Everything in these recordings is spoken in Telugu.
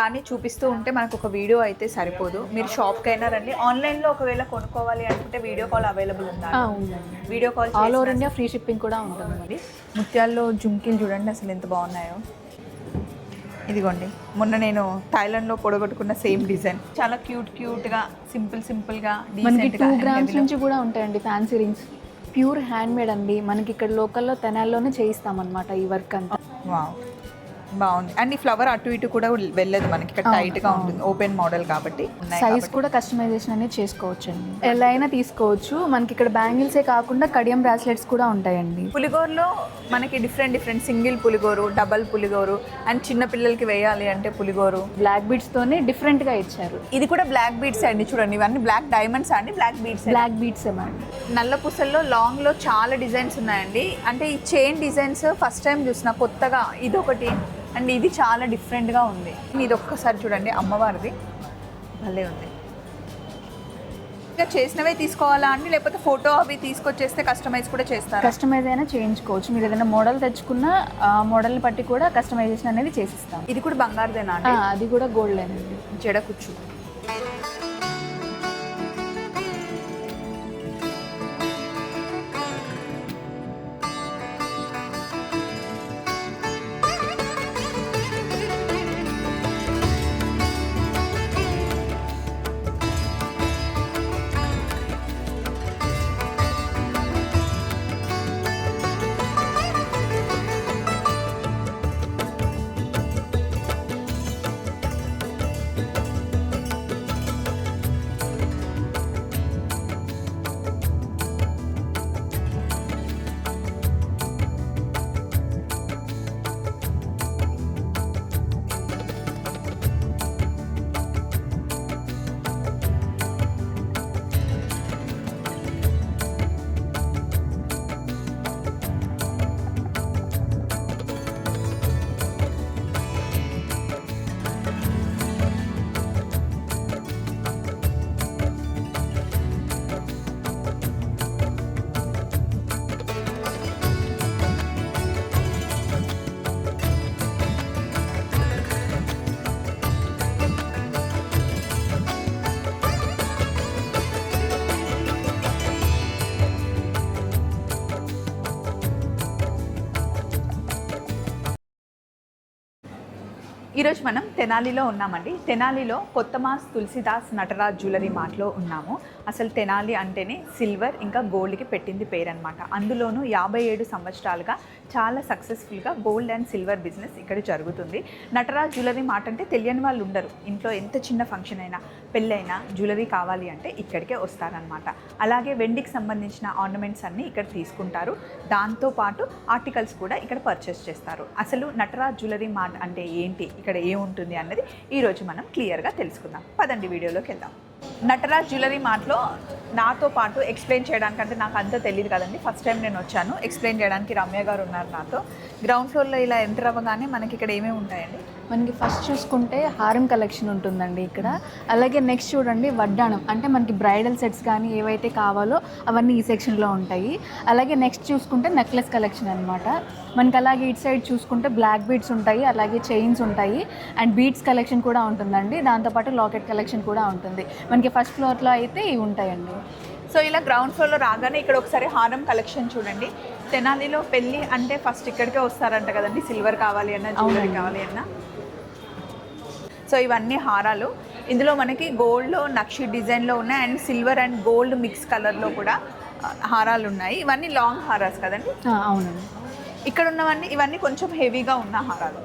కానీ చూపిస్తూ ఉంటే మనకు ఒక వీడియో అయితే సరిపోదు. మీరు షాప్కి అయినా రండి. ఆన్లైన్లో ఒకవేళ కొనుక్కోవాలి అనుకుంటే వీడియో కాల్ అవైలబుల్ ఉందా? ఉందండి. Video call all over India free shipping కూడా ఉంటుంది. మరి ముత్యాల్లో జుంకీలు చూడండి అసలు ఎంత బాగున్నాయో. ఇదిగోండి, మొన్న నేను థాయిలాండ్లో పొడగొట్టుకున్న సేమ్ డిజైన్. చాలా క్యూట్గా సింపుల్గా మనకి 2 grams నుంచి కూడా ఉంటాయండి fancy rings. Pure hand made అండి. మనకి ఇక్కడ లోకల్లో తెనాల్లోనే చేయిస్తామన్నమాట ఈ వర్క్ అంతా. వావ్, బాగుంది. అండ్ ఈ ఫ్లవర్ అటు ఇటు కూడా వెళ్ళదు, మనకి ఇక్కడ టైట్గా ఉంటుంది, ఓపెన్ మోడల్ కాబట్టి. సైజ్ కూడా కస్టమైజేషన్ అనేది చేసుకోవచ్చు అండి. ఎలా అయినా తీసుకోవచ్చు. మనకి ఇక్కడ బ్యాంగిల్సే కాకుండా కడియం బ్రాస్లెట్స్ కూడా ఉంటాయండి. పులిగోరులో మనకి డిఫరెంట్ సింగిల్ పులిగోరు, డబల్ పులిగోరు, అండ్ చిన్న పిల్లలకి వేయాలి అంటే పులిగోరు. బ్లాక్ బీడ్స్ తోనే డిఫరెంట్ గా ఇచ్చారు. ఇది కూడా బ్లాక్ బీడ్స్ అండి, చూడండి ఇవన్నీ బ్లాక్ డైమండ్స్ అండి. బ్లాక్ బీడ్స్ ఏమండి. నల్ల పూసల్లో లాంగ్ లో చాలా డిజైన్స్ ఉన్నాయండి. అంటే ఈ చైన్ డిజైన్స్ ఫస్ట్ టైం చూసిన కొత్తగా ఇదొకటి, అండ్ ఇది చాలా డిఫరెంట్గా ఉంది. ఇది ఒక్కసారి చూడండి, అమ్మవారిది భలే ఉంది. ఇంకా చేసినవే తీసుకోవాలా అండి, లేకపోతే ఫోటో అవి తీసుకొచ్చేస్తే కస్టమైజ్ కూడా చేస్తారు? కస్టమైజ్ అయినా చేయించుకోవచ్చు. మీరు ఏదైనా మోడల్ తెచ్చుకున్న ఆ మోడల్ని బట్టి కూడా కస్టమైజేషన్ అనేది చేసిస్తాం. ఇది కూడా బంగారుదేనా అండి? అది కూడా గోల్డ్ అండి. జడ కుచ్చు. ఈరోజు మనం తెనాలిలో ఉన్నామండి. తెనాలిలో కొత్తమాస్ తులసిదాస్ నటరాజ్ జ్యువెలరీ మార్ట్లో ఉన్నాము. అసలు తెనాలి అంటేనే సిల్వర్ ఇంకా గోల్డ్కి పెట్టింది పేరు అనమాట. అందులోనూ 57 సంవత్సరాలుగా చాలా సక్సెస్ఫుల్గా గోల్డ్ అండ్ సిల్వర్ బిజినెస్ ఇక్కడ జరుగుతుంది. నటరాజ్ జ్యువెలరీ మార్ట్ అంటే తెలియని వాళ్ళు ఉండరు. ఇంట్లో ఎంత చిన్న ఫంక్షన్ అయినా, పెళ్ళైనా జ్యువెలరీ కావాలి అంటే ఇక్కడికే వస్తారనమాట. అలాగే వెండికి సంబంధించిన ఆర్నమెంట్స్ అన్నీ ఇక్కడ తీసుకుంటారు. దాంతోపాటు ఆర్టికల్స్ కూడా ఇక్కడ పర్చేస్ చేస్తారు. అసలు నటరాజ్ జ్యువెలరీ మార్ట్ అంటే ఏంటి, ఇక్కడ ఏముంటుంది అన్నది ఈరోజు మనం క్లియర్గా తెలుసుకుందాం. పదండి వీడియోలోకి వెళ్దాం. నటరాజ్ జ్యువెలరీ మార్ట్లో నాతో పాటు ఎక్స్ప్లెయిన్ చేయడానికి, అంటే నాకు అంతా తెలియదు కదండి, ఫస్ట్ టైం నేను వచ్చాను. ఎక్స్ప్లెయిన్ చేయడానికి రమ్య గారు ఉన్నారు నాతో. గ్రౌండ్ ఫ్లోర్లో ఇలా ఎంటర్ అవ్వగానే మనకి ఇక్కడ ఏమేమి ఉంటాయండి? మనకి ఫస్ట్ చూసుకుంటే హారం కలెక్షన్ ఉంటుందండి ఇక్కడ. అలాగే నెక్స్ట్ చూడండి వడ్డాణం, అంటే మనకి బ్రైడల్ సెట్స్ కానీ ఏవైతే కావాలో అవన్నీ ఈ సెక్షన్లో ఉంటాయి. అలాగే నెక్స్ట్ చూసుకుంటే నెక్లెస్ కలెక్షన్ అనమాట. మనకి అలాగే ఇటు సైడ్ చూసుకుంటే బ్లాక్ బీడ్స్ ఉంటాయి, అలాగే చైన్స్ ఉంటాయి, అండ్ బీడ్స్ కలెక్షన్ కూడా ఉంటుందండి. దాంతోపాటు లాకెట్ కలెక్షన్ కూడా ఉంటుంది. మనకి ఫస్ట్ ఫ్లోర్లో అయితే ఇవి ఉంటాయండి. సో ఇలా గ్రౌండ్ ఫ్లోర్లో రాగానే ఇక్కడ ఒకసారి హారం కలెక్షన్ చూడండి. తెనాలిలో పెళ్ళి అంటే ఫస్ట్ ఇక్కడికే వస్తారంట కదండి, సిల్వర్ కావాలి అన్నా, జ్యువెలరీ కావాలి అన్నా. సో ఇవన్నీ హారాలు. ఇందులో మనకి గోల్డ్లో నక్షి డిజైన్లో ఉన్నాయి, and silver and gold mix కలర్లో కూడా హారాలు ఉన్నాయి. ఇవన్నీ లాంగ్ హారాస్ కదండి? అవునండి. ఇక్కడ ఉన్నవన్నీ ఇవన్నీ కొంచెం హెవీగా ఉన్న హారాలు.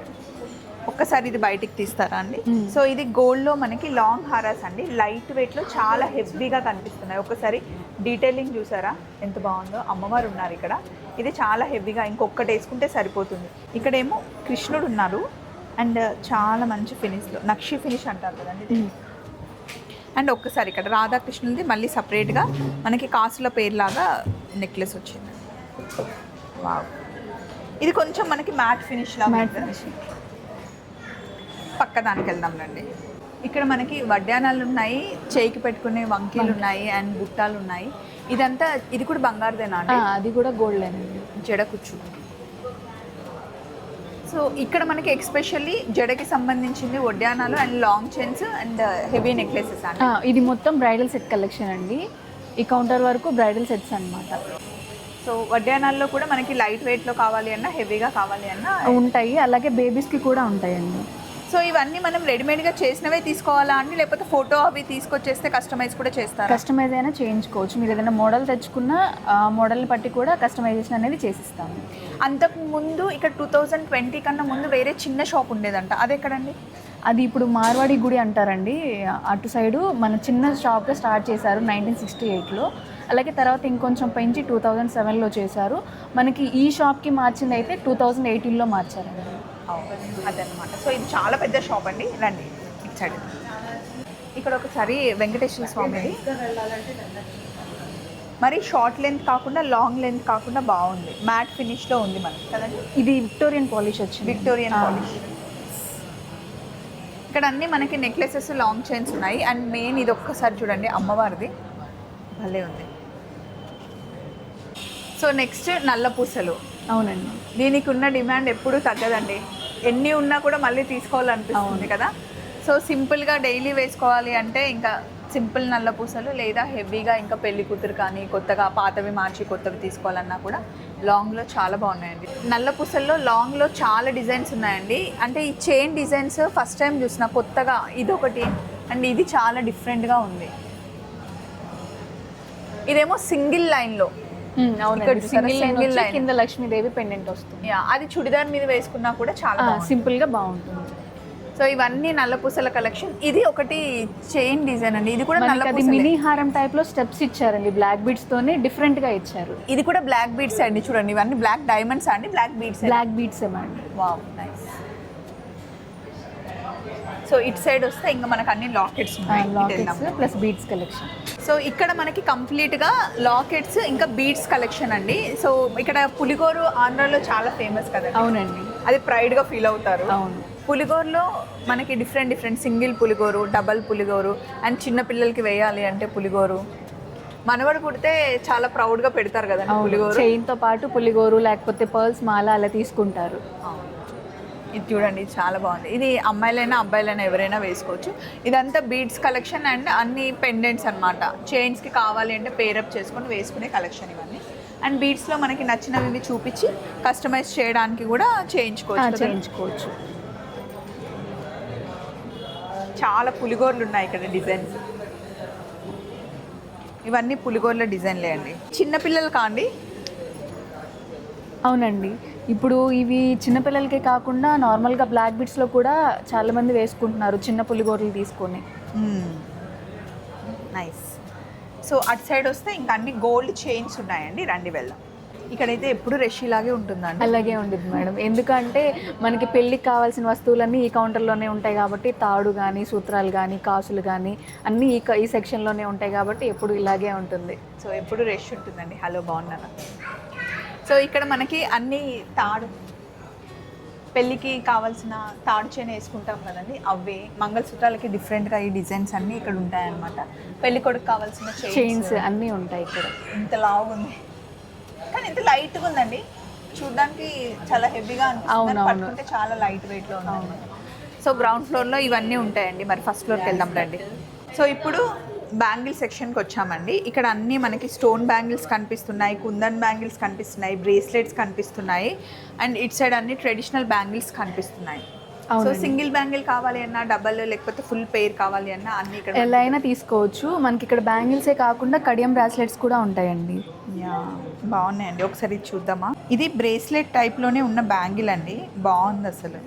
ఒక్కసారి ఇది బయటికి తీస్తారా అండి? సో ఇది గోల్డ్లో మనకి లాంగ్ హారాస్ అండి. లైట్ వెయిట్లో చాలా హెవీగా కనిపిస్తున్నాయి. ఒకసారి డీటెయిలింగ్ చూసారా ఎంత బాగుందో? అమ్మవారు ఉన్నారు ఇక్కడ. ఇది చాలా హెవీగా, ఇంకొకటి వేసుకుంటే సరిపోతుంది. ఇక్కడేమో కృష్ణుడు ఉన్నారు, అండ్ చాలా మంచి ఫినిష్లో, నక్షి ఫినిష్ అంటారు కదండి. అండ్ ఒక్కసారి ఇక్కడ రాధాకృష్ణులది మళ్ళీ సపరేట్గా మనకి కాసుల పేరులాగా నెక్లెస్ వచ్చింది. వావ్, ఇది కొంచెం మనకి మ్యాట్ ఫినిష్ లాగా. పక్క దానికి వెళ్దాం రండి. ఇక్కడ మనకి వడ్డానాలు ఉన్నాయి, చేయికి పెట్టుకునే వంకీలు ఉన్నాయి, అండ్ బుట్టాలు ఉన్నాయి. ఇదంతా ఇది కూడా బంగారుదేనా అండి? అది కూడా గోల్డ్ అండి. జడ కుచ్చు. సో ఇక్కడ మనకి ఎక్స్పెషల్లీ జడకి సంబంధించింది వడ్డానాలు and long chains and heavy necklaces అండి. ఇది మొత్తం బ్రైడల్ సెట్ కలెక్షన్ అండి. ఈ కౌంటర్ వరకు బ్రైడల్ సెట్స్ అన్నమాట. సో వడ్డానాల్లో కూడా మనకి లైట్ వెయిట్లో కావాలి అన్నా హెవీగా కావాలి అన్నా ఉంటాయి. అలాగే బేబీస్కి కూడా ఉంటాయండి. సో ఇవన్నీ మనం రెడీమేడ్గా చేసినవే తీసుకోవాలా అండి, లేకపోతే ఫోటో అవి తీసుకొచ్చేస్తే కస్టమైజ్ కూడా చేస్తారా? కస్టమైజ్ అయినా చేయించుకోవచ్చు. మీరు ఏదైనా మోడల్ తెచ్చుకున్న ఆ మోడల్ని బట్టి కూడా కస్టమైజేషన్ అనేది చేసిస్తాము. అంతకు ముందు ఇక్కడ 2020 కన్నా ముందు వేరే చిన్న షాప్ ఉండేదంట, అది ఎక్కడండి? అది ఇప్పుడు మార్వాడి గుడి అంటారండి. అటు సైడు మన చిన్న షాప్గా స్టార్ట్ చేశారు 1968లో. అలాగే తర్వాత ఇంకొంచెం పెంచి 2007లో చేశారు. మనకి ఈ షాప్కి మార్చింది అయితే 2018లో మార్చారండి. అదనమాట. సో ఇది చాలా పెద్ద షాప్ అండి. రండి ఇటు సైడ్. ఇక్కడ ఒకసారి వెంకటేశ్వర స్వామిది మరి షార్ట్ లెంత్ కాకుండా లాంగ్ లెంత్ కాకుండా బాగుంది, మ్యాట్ ఫినిష్లో ఉంది మనకి కదండి. ఇది విక్టోరియన్ పాలిష్ వచ్చింది. Victorian polish. ఇక్కడ అన్నీ మనకి నెక్లెసెస్ లాంగ్ చైన్స్ ఉన్నాయి. అండ్ మెయిన్ ఇది ఒక్కసారి చూడండి, అమ్మవారిది భలే ఉంది. సో నెక్స్ట్ నల్ల పూసలు. అవునండి. దీనికి ఉన్న డిమాండ్ ఎప్పుడూ తగ్గదండి, ఎన్ని ఉన్నా కూడా మళ్ళీ తీసుకోవాలనిపిస్తుంది కదా. సో సింపుల్గా డైలీ వేసుకోవాలి అంటే ఇంకా సింపుల్ నల్ల పూసలు, లేదా హెవీగా ఇంకా పెళ్లి కూతురు కానీ కొత్తగా పాతవి మార్చి కొత్తవి తీసుకోవాలన్నా కూడా లాంగ్లో చాలా బాగున్నాయండి. నల్ల పూసల్లో లాంగ్లో చాలా డిజైన్స్ ఉన్నాయండి. అంటే ఈ చైన్ డిజైన్స్ ఫస్ట్ టైం చూసిన కొత్తగా ఇదొకటి, అండ్ ఇది చాలా డిఫరెంట్గా ఉంది. ఇదేమో సింగిల్ లైన్లో, సింగిల్ లైన్ కింద లక్ష్మీదేవి పెండెంట్ వస్తుంది. అది చుడిదార్ మీద వేసుకున్నా కూడా చాలా సింపుల్గా బాగుంటుంది. సో ఇవన్నీ నల్ల పూసల కలెక్షన్. ఇది ఒకటి చైన్ డిజైన్ అండి, ఇది కూడా నల్ల మినీ హారం టైప్ లో స్టెప్స్ ఇచ్చారండి. బ్లాక్ బీడ్స్ తోనే డిఫరెంట్ గా ఇచ్చారు. ఇది కూడా బ్లాక్ బీడ్స్ అండి, చూడండి ఇవన్నీ బ్లాక్ డైమండ్స్ అండి. బ్లాక్ బీడ్స్ అండి. Wow nice. సో ఇటు సైడ్ వస్తే ఇంకా మనకు అన్ని లాకెట్స్ ఉన్నాయి, ప్లస్ బీడ్స్ కలెక్షన్. సో ఇక్కడ మనకి కంప్లీట్గా లాకెట్స్ ఇంకా బీడ్స్ కలెక్షన్ అండి. సో ఇక్కడ పులిగోరు ఆంధ్రాలో చాలా ఫేమస్ కదా. అవునండి. అది ప్రైడ్గా ఫీల్ అవుతారు. అవును. పులిగోరులో మనకి డిఫరెంట్ సింగిల్ పులిగోరు, డబల్ పులిగోరు, అండ్ చిన్న పిల్లలకి వేయాలి అంటే పులిగోరు. మనవడు పుడితే చాలా ప్రౌడ్గా పెడతారు కదా పులిగోరు. చైన్తో పాటు పులిగోరు లేకపోతే పర్ల్స్ మాల అలా తీసుకుంటారు. ఇది చూడండి చాలా బాగుంది. ఇది అమ్మాయిలైనా అబ్బాయిలైనా ఎవరైనా వేసుకోవచ్చు. ఇదంతా బీడ్స్ కలెక్షన్ అండ్ అన్ని పెండెంట్స్ అనమాట. చైన్స్కి కావాలి అంటే పేరప్ చేసుకొని వేసుకునే కలెక్షన్ ఇవన్నీ. అండ్ బీడ్స్లో మనకి నచ్చినవి చూపించి కస్టమైజ్ చేయడానికి కూడా చేయించుకోవచ్చు. చాలా పులిగోర్లు ఉన్నాయి ఇక్కడ డిజైన్స్. ఇవన్నీ పులిగోర్ల డిజైన్లే అండి. చిన్నపిల్లలు కాండి. అవునండి. ఇప్పుడు ఇవి చిన్నపిల్లలకే కాకుండా నార్మల్గా బ్లాక్ బీడ్స్లో కూడా చాలామంది వేసుకుంటున్నారు చిన్న పులిగోరలు తీసుకొని. నైస్. సో అటు సైడ్ వస్తే ఇంకా అన్ని గోల్డ్ చైన్స్ ఉన్నాయండి. రండి వెళ్దాం. ఇక్కడైతే ఎప్పుడు రష్ ఇలాగే ఉంటుందండి. అలాగే ఉంటుంది మేడం. ఎందుకంటే మనకి పెళ్ళికి కావాల్సిన వస్తువులన్నీ ఈ కౌంటర్లోనే ఉంటాయి కాబట్టి, తాడు కానీ సూత్రాలు కానీ కాసులు కానీ అన్నీ ఈ సెక్షన్లోనే ఉంటాయి కాబట్టి ఎప్పుడు ఇలాగే ఉంటుంది. సో ఎప్పుడు రష్ ఉంటుందండి. హలో బాగున్నారా? సో ఇక్కడ మనకి అన్ని తాడు, పెళ్ళికి కావాల్సిన తాడు చైన్ వేసుకుంటాం కదండి, అవే మంగళసూత్రాలకి డిఫరెంట్గా ఈ డిజైన్స్ అన్నీ ఇక్కడ ఉంటాయన్నమాట. పెళ్లి కొడుకు కావాల్సిన చైన్స్ అన్నీ ఉంటాయి ఇక్కడ. ఇంత లావుగా ఉంది కానీ ఇంత లైట్గా ఉందండి, చూడడానికి చాలా హెవీగా అనిపిస్తుంది, పట్టుకుంటే చాలా లైట్ వెయిట్లో ఉంది. సో గ్రౌండ్ ఫ్లోర్లో ఇవన్నీ ఉంటాయండి. మరి ఫస్ట్ ఫ్లోర్కి వెళ్దాం రండి. సో ఇప్పుడు బ్యాంగిల్ సెక్షన్కి వచ్చామండి. ఇక్కడ అన్నీ మనకి స్టోన్ బ్యాంగిల్స్ కనిపిస్తున్నాయి, కుందన్ బ్యాంగిల్స్ కనిపిస్తున్నాయి, బ్రేస్లెట్స్ కనిపిస్తున్నాయి, అండ్ ఇట్ సైడ్ అన్ని ట్రెడిషనల్ బ్యాంగిల్స్ కనిపిస్తున్నాయి. సో సింగిల్ బ్యాంగిల్ కావాలి అన్నా, డబల్ లేకపోతే ఫుల్ పెయిర్ కావాలి అన్నా అన్ని ఇక్కడ ఎలా అయినా తీసుకోవచ్చు. మనకి ఇక్కడ బ్యాంగిల్సే కాకుండా కడియం బ్రాస్లెట్స్ కూడా ఉంటాయండి. బాగున్నాయండి. ఒకసారి చూద్దామా? ఇది బ్రేస్లెట్ టైప్లోనే ఉన్న బ్యాంగిల్ అండి, బాగుంది అసలు.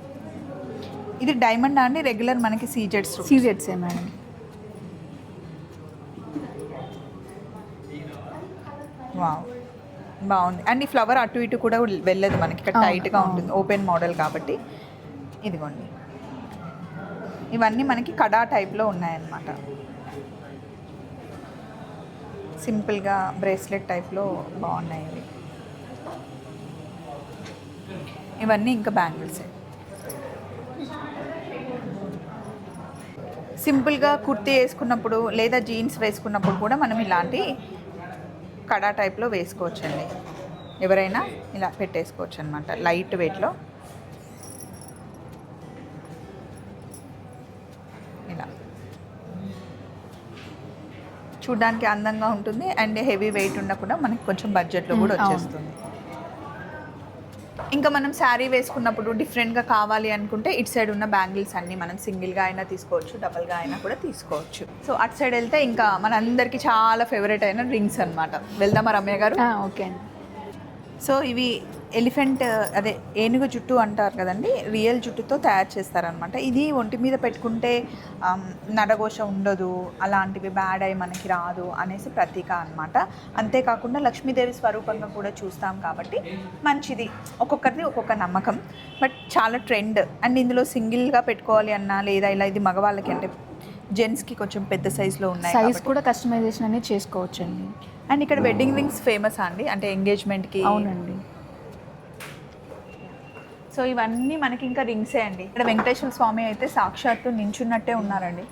ఇది డైమండ్ అండి, రెగ్యులర్ మనకి సీజెడ్సే మేడం. వావ్ బాగుంది. అండ్ ఈ ఫ్లవర్ అటు ఇటు కూడా వెళ్ళదు మనకి, ఇక్కడ టైట్గా ఉంటుంది, ఓపెన్ మోడల్ కాబట్టి. ఇదిగోండి ఇవన్నీ మనకి కడా టైప్లో ఉన్నాయన్నమాట. సింపుల్గా బ్రేస్లెట్ టైప్లో బాగున్నాయి ఇవి. ఇవన్నీ ఇంకా బ్యాంగిల్సే. సింపుల్గా కుర్తీ వేసుకున్నప్పుడు లేదా జీన్స్ వేసుకున్నప్పుడు కూడా మనం ఇలాంటి కడా టైప్లో వేసుకోవచ్చండి. ఎవరైనా ఇలా పెట్టేసుకోవచ్చు అనమాట, లైట్ వెయిట్లో. చూడడానికి అందంగా ఉంటుంది అండ్ హెవీ వెయిట్ ఉండకుండా మనకి కొంచెం బడ్జెట్లో కూడా వచ్చేస్తుంది. ఇంకా మనం శారీ వేసుకున్నప్పుడు డిఫరెంట్గా కావాలి అనుకుంటే ఇటు సైడ్ ఉన్న బ్యాంగిల్స్ అన్నీ మనం సింగిల్గా అయినా తీసుకోవచ్చు, డబల్గా అయినా కూడా తీసుకోవచ్చు. సో అటు సైడ్ వెళ్తే ఇంకా మనందరికీ చాలా ఫేవరెట్ అయిన రింగ్స్ అనమాట. వెళ్దామా రమ్య గారు? ఓకే అండి. సో ఇవి ఎలిఫెంట్ అదే ఏనుగు జుట్టు అంటారు కదండి, రియల్ జుట్టుతో తయారు చేస్తారనమాట. ఇది ఒంటి మీద పెట్టుకుంటే నడఘోష ఉండదు, అలాంటివి బ్యాడ్ అయి మనకి రాదు అనేసి ప్రతీక అనమాట. అంతేకాకుండా లక్ష్మీదేవి స్వరూపంగా కూడా చూస్తాం కాబట్టి మంచిది. ఒక్కొక్కరిది ఒక్కొక్క నమ్మకం, బట్ చాలా ట్రెండ్. అండ్ ఇందులో సింగిల్గా పెట్టుకోవాలి అన్నా లేదా ఇలా ఇది మగవాళ్ళకి అంటే జెంట్స్కి కొంచెం పెద్ద సైజులో ఉన్నాయి, సైజ్ కూడా కస్టమైజేషన్ అనేది చేసుకోవచ్చు అండి. అండ్ ఇక్కడ వెడ్డింగ్ రింగ్స్ ఫేమస్ అండి, అంటే ఎంగేజ్మెంట్కి. అవునండి. సో ఇవన్నీ మనకి ఇంకా రింగ్సే అండి. ఇక్కడ వెంకటేశ్వర స్వామి అయితే సాక్షాత్తు నించున్నట్టే ఉన్నారండి.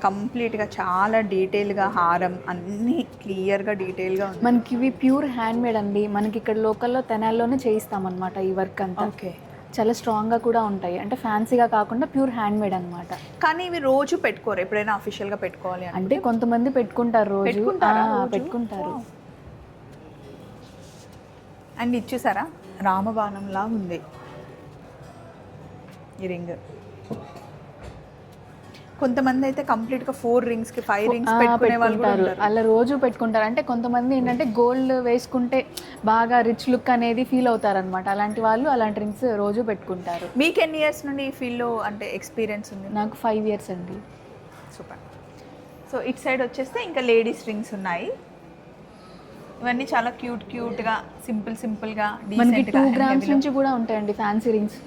కంప్లీట్గా చాలా డీటెయిల్గా హారం అన్నీ క్లియర్గా డీటెయిల్గా ఉంది. మనకి ఇవి ప్యూర్ హ్యాండ్ మేడ్ అండి. మనకి ఇక్కడ లోకల్లో తెనాల్లోనే చేయిస్తామన్నమాట ఈ వర్క్ అంతా. ఓకే. చాలా స్ట్రాంగ్గా కూడా ఉంటాయి, అంటే ఫ్యాన్సీగా కాకుండా ప్యూర్ హ్యాండ్ మేడ్ అనమాట. కానీ ఇవి రోజు పెట్టుకోరు, ఎప్పుడైనా అఫీషియల్గా పెట్టుకోవాలి అంటే కొంతమంది పెట్టుకుంటారు, రోజు పెట్టుకుంటారు. అండ్ ఇచ్చేసారా రామబాణంలా ఉంది ఈ రింగ్. కొంతమంది అయితే కంప్లీట్గా 4 రింగ్స్కి 5 రింగ్స్ పెట్టుకునే వాళ్ళు కూడా ఉంటారు. అలా రోజు పెట్టుకుంటారు. అంటే కొంతమంది ఏంటంటే గోల్డ్ వేసుకుంటే బాగా రిచ్ లుక్ అనేది ఫీల్ అవుతారనమాట. అలాంటి వాళ్ళు అలాంటి రింగ్స్ రోజు పెట్టుకుంటారు. మీకు ఎన్ని ఇయర్స్ నుండి ఈ ఫీల్డ్లో అంటే ఎక్స్పీరియన్స్ ఉంది? నాకు 5 ఇయర్స్ అండి. సూపర్. సో ఇటు సైడ్ వచ్చేస్తే ఇంకా లేడీస్ రింగ్స్ ఉన్నాయి. ఇవన్నీ చాలా క్యూట్గా సింపుల్గా మనకి 2 గ్రామ్స్ నుంచి కూడా ఉంటాయండి ఫ్యాన్సీ రింగ్స్.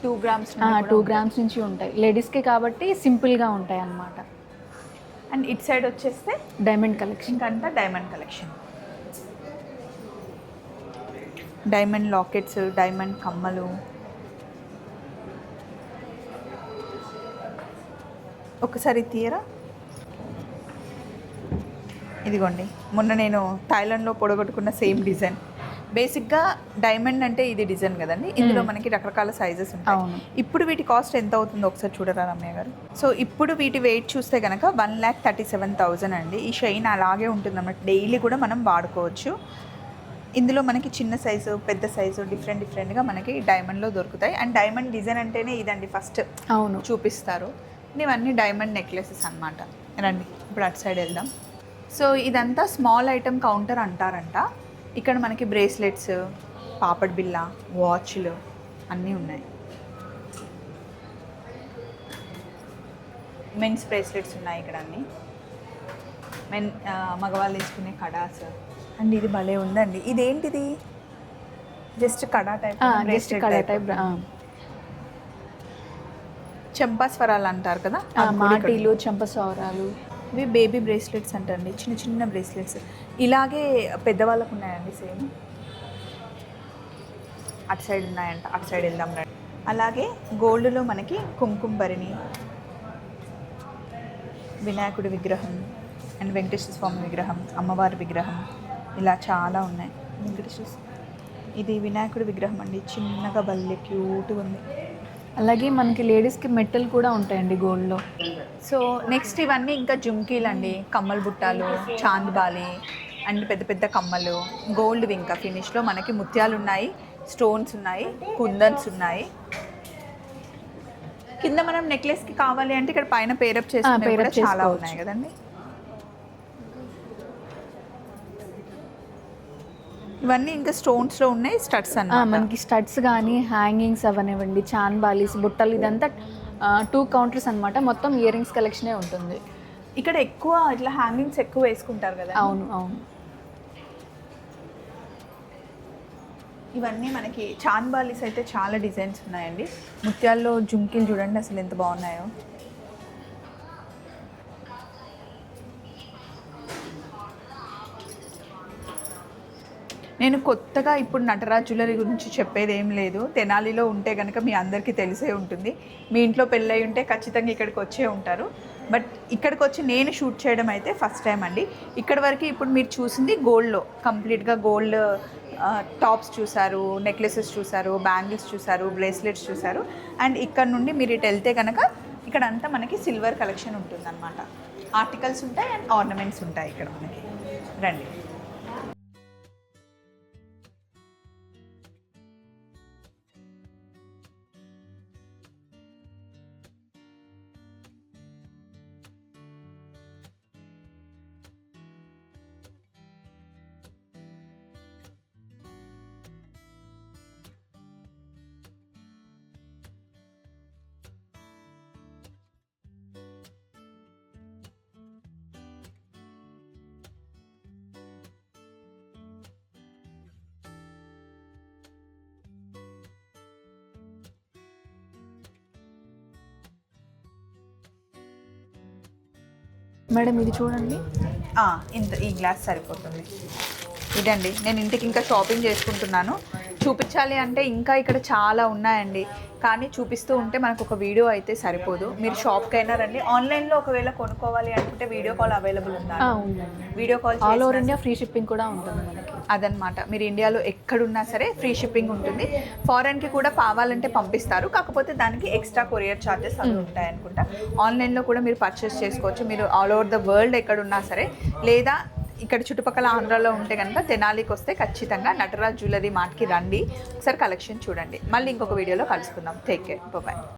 2 గ్రామ్స్ 2 గ్రామ్స్ నుంచి ఉంటాయి. లేడీస్కి కాబట్టి సింపుల్గా ఉంటాయి అన్నమాట. అండ్ ఇటు సైడ్ వచ్చేస్తే డైమండ్ కలెక్షన్. ఇంకంతా diamond collection, diamond lockets, diamond కమ్మలు. ఒకసారి తీయరా. ఇదిగోండి, మొన్న నేను థాయిలాండ్లో పొడగొట్టుకున్న సేమ్ డిజైన్. బేసిక్గా డైమండ్ అంటే ఇది డిజైన్ కదండి, ఇందులో మనకి రకరకాల సైజెస్ ఉంటాయి. ఇప్పుడు వీటి కాస్ట్ ఎంత అవుతుందో ఒకసారి చూడరా రమ్య గారు. సో ఇప్పుడు వీటి వెయిట్ చూస్తే కనుక 1,37,000 అండి. ఈ షైన్ అలాగే ఉంటుంది అన్నమాట, డైలీ కూడా మనం వాడుకోవచ్చు. ఇందులో మనకి చిన్న సైజు, పెద్ద సైజు డిఫరెంట్గా మనకి డైమండ్లో దొరుకుతాయి. అండ్ డైమండ్ డిజైన్ అంటేనే ఇదండి ఫస్ట్ చూపిస్తారు. ఇవన్నీ డైమండ్ నెక్లెసెస్ అన్నమాట. రండి ఇప్పుడు అటు సైడ్ వెళ్దాం. సో ఇదంతా స్మాల్ ఐటమ్ కౌంటర్ అంటారంట. ఇక్కడ మనకి బ్రేస్లెట్స్, పాపడ్ బిళ్ళ, వాచ్లు అన్నీ ఉన్నాయి. మెన్స్ బ్రేస్లెట్స్ ఉన్నాయి ఇక్కడ అన్నీ. మగవాళ్ళు వేసుకునే కడాస్. అండ్ ఇది భలే ఉందండి. ఇదేంటిది? జస్ట్ కడా టైప్, చెంపాస్వరాలు అంటారు కదా, మాటీలు, చెంపసవరాలు. ఇవి బేబీ బ్రేస్లెట్స్ అంటండి, చిన్న బ్రేస్లెట్స్. ఇలాగే పెద్దవాళ్ళకు ఉన్నాయండి సేమ్. అటు సైడ్ ఉన్నాయంట, అటు సైడ్ వెళ్దాం రండి. అలాగే గోల్డ్లో మనకి కుంకుమ భరిణి, వినాయకుడి విగ్రహం అండ్ వెంకటేశ్వర స్వామి విగ్రహం, అమ్మవారి విగ్రహం, ఇలా చాలా ఉన్నాయి. ఇది వినాయకుడి విగ్రహం అండి, చిన్నగా భలే క్యూట్గా ఉంది. అలాగే మనకి లేడీస్కి మెట్టలు కూడా ఉంటాయండి గోల్డ్లో. సో నెక్స్ట్ ఇవన్నీ ఇంకా జుమ్కీలు అండి, కమ్మల బుట్టాలు, చాంద్బాలి అండ్ పెద్ద కమ్మలు, గోల్డ్ ఇంకా ఫినిష్లో మనకి ముత్యాలు ఉన్నాయి, స్టోన్స్ ఉన్నాయి, కుందన్స్ ఉన్నాయి. కింద మనం నెక్లెస్కి కావాలి అంటే ఇక్కడ పైన పేరప్ చేసుకునే కూడా చాలా ఉన్నాయి కదండి. ఇవన్నీ ఇంకా స్టోన్స్లో ఉన్నాయి, స్టడ్స్ అన్నమాట. మనకి స్టడ్స్ కానీ హ్యాంగింగ్స్ అవనివ్వండి, చాన్బాలీస్, బుట్టలు, ఇదంతా 2 కౌంటర్స్ అనమాట. మొత్తం ఇయర్ రింగ్స్ కలెక్షనే ఉంటుంది ఇక్కడ. ఎక్కువ ఇట్లా హ్యాంగింగ్స్ ఎక్కువ వేసుకుంటారు కదా. అవును. ఇవన్నీ మనకి చాన్బాలీస్ అయితే చాలా డిజైన్స్ ఉన్నాయండి. ముత్యాల్లో జుమ్కీలు చూడండి అసలు ఎంత బాగున్నాయో. నేను కొత్తగా ఇప్పుడు నటరాజ్ జ్యువెలరీ గురించి చెప్పేది ఏం లేదు. తెనాలిలో ఉంటే కనుక మీ అందరికీ తెలిసే ఉంటుంది. మీ ఇంట్లో పెళ్ళై ఉంటే ఖచ్చితంగా ఇక్కడికి వచ్చే ఉంటారు. బట్ ఇక్కడికి వచ్చి నేను షూట్ చేయడం అయితే ఫస్ట్ టైం అండి. ఇక్కడి వరకు ఇప్పుడు మీరు చూసింది గోల్డ్లో, కంప్లీట్గా గోల్డ్ టాప్స్ చూసారు, నెక్లెసెస్ చూసారు, బ్యాంగిల్స్ చూసారు, బ్రేస్లెట్స్ చూసారు. అండ్ ఇక్కడ నుండి మీరు ఇటు వెళ్తే కనుక ఇక్కడ అంతా మనకి సిల్వర్ కలెక్షన్ ఉంటుందన్నమాట. ఆర్టికల్స్ ఉంటాయి అండ్ ఆర్నమెంట్స్ ఉంటాయి ఇక్కడ మనకి. రండి. మేడం ఇది చూడండి. ఈ గ్లాస్ సరిపోతుంది. ఇదండి, నేను ఇంటికి ఇంకా షాపింగ్ చేసుకుంటున్నాను. చూపించాలి అంటే ఇంకా ఇక్కడ చాలా ఉన్నాయండి, కానీ చూపిస్తూ ఉంటే మనకు ఒక వీడియో అయితే సరిపోదు. మీరు షాప్కి అయినా రండి. ఆన్లైన్లో ఒకవేళ కొనుక్కోవాలి అనుకుంటే వీడియో కాల్ అవైలబుల్ ఉందా? ఉందండి. Video call all over India free shipping కూడా ఉంటుంది మనకి. అదనమాట, మీరు ఇండియాలో ఎక్కడున్నా సరే ఫ్రీ షిప్పింగ్ ఉంటుంది. ఫారెన్కి కూడా కావాలంటే పంపిస్తారు, కాకపోతే దానికి ఎక్స్ట్రా కొరియర్ ఛార్జెస్ అవి ఉంటాయి అనుకుంటా. ఆన్లైన్లో కూడా మీరు పర్చేస్ చేసుకోవచ్చు, మీరు ఆల్ ఓవర్ ద వరల్డ్ ఎక్కడున్నా సరే. లేదా ఇక్కడ చుట్టుపక్కల ఆంధ్రాలో ఉంటే కనుక తెనాలికి వస్తే ఖచ్చితంగా నటరాజ్ జ్యువెలరీ మార్ట్కి రండి, ఒకసారి కలెక్షన్ చూడండి. మళ్ళీ ఇంకొక వీడియోలో కలుసుకుందాం. Take care, bye.